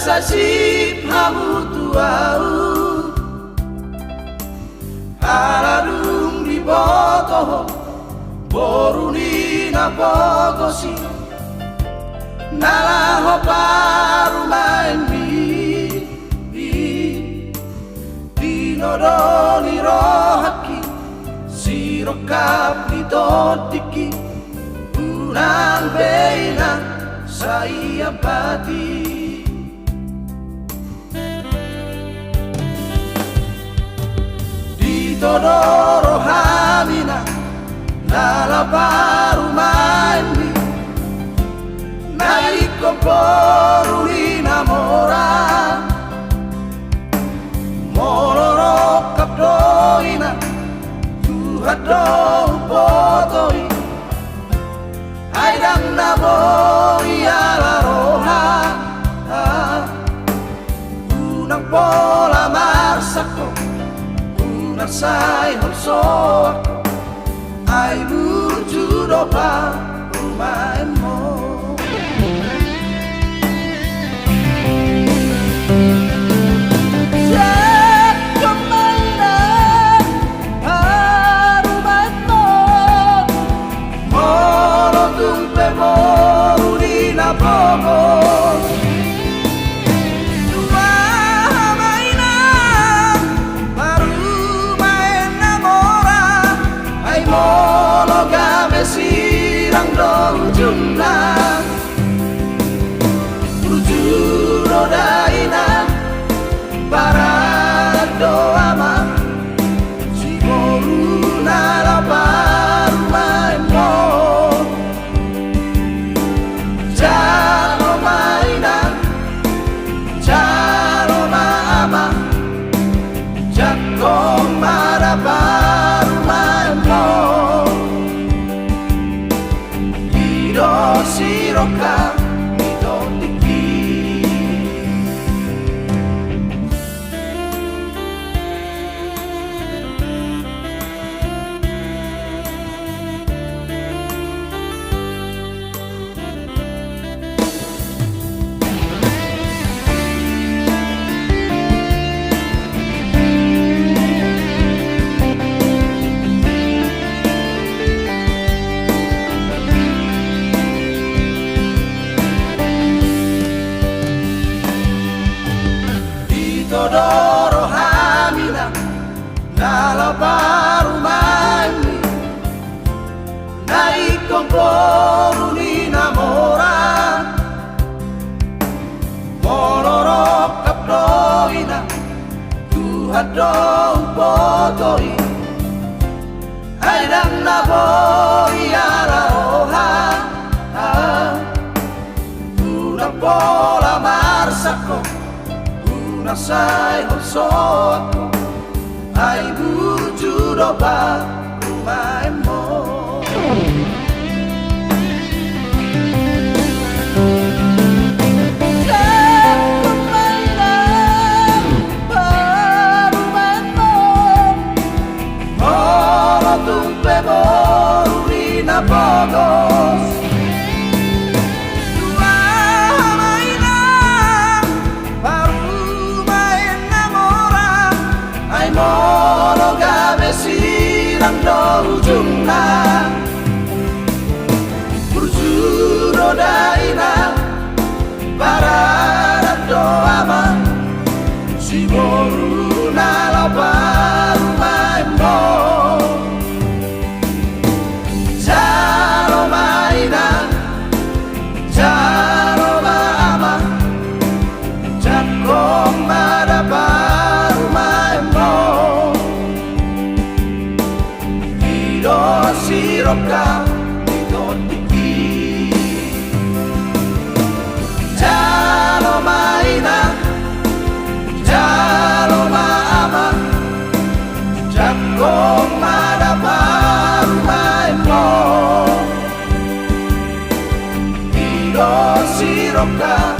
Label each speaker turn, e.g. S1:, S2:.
S1: sasip hamutu au aladung di botoho boruni na bogosi nalaho paru main dinodoni rohaki sirokap ditodiki unang beina saya pati ditodoro hamina nala paru main naiko poruli namora moloro kapdoina tuhado potoi aidang namo iala roha unang pola marsako unang sai honso ai buju dopa umain mo jumlah Rujuro daina para doama Simoru nalapan maimo Jalo mainan Jalo maama Jakong marapan maimo siroka mitotiki Todoro hamina nala paru maini naikong poruni namora molorok kapdoina tuhadong potoi aidang naboi ala oha unang pola marsako nasai honso aku ai buju doba umaimo tumpe borina pogos monogame sirang do ujungna Berjuro daina para doama Simoru nalapan maimo Jalo mainan Jalo maama Jakong madapan maimo siroka mitotiki Jalo maina Jalo maama Jakong madapan maimo siroka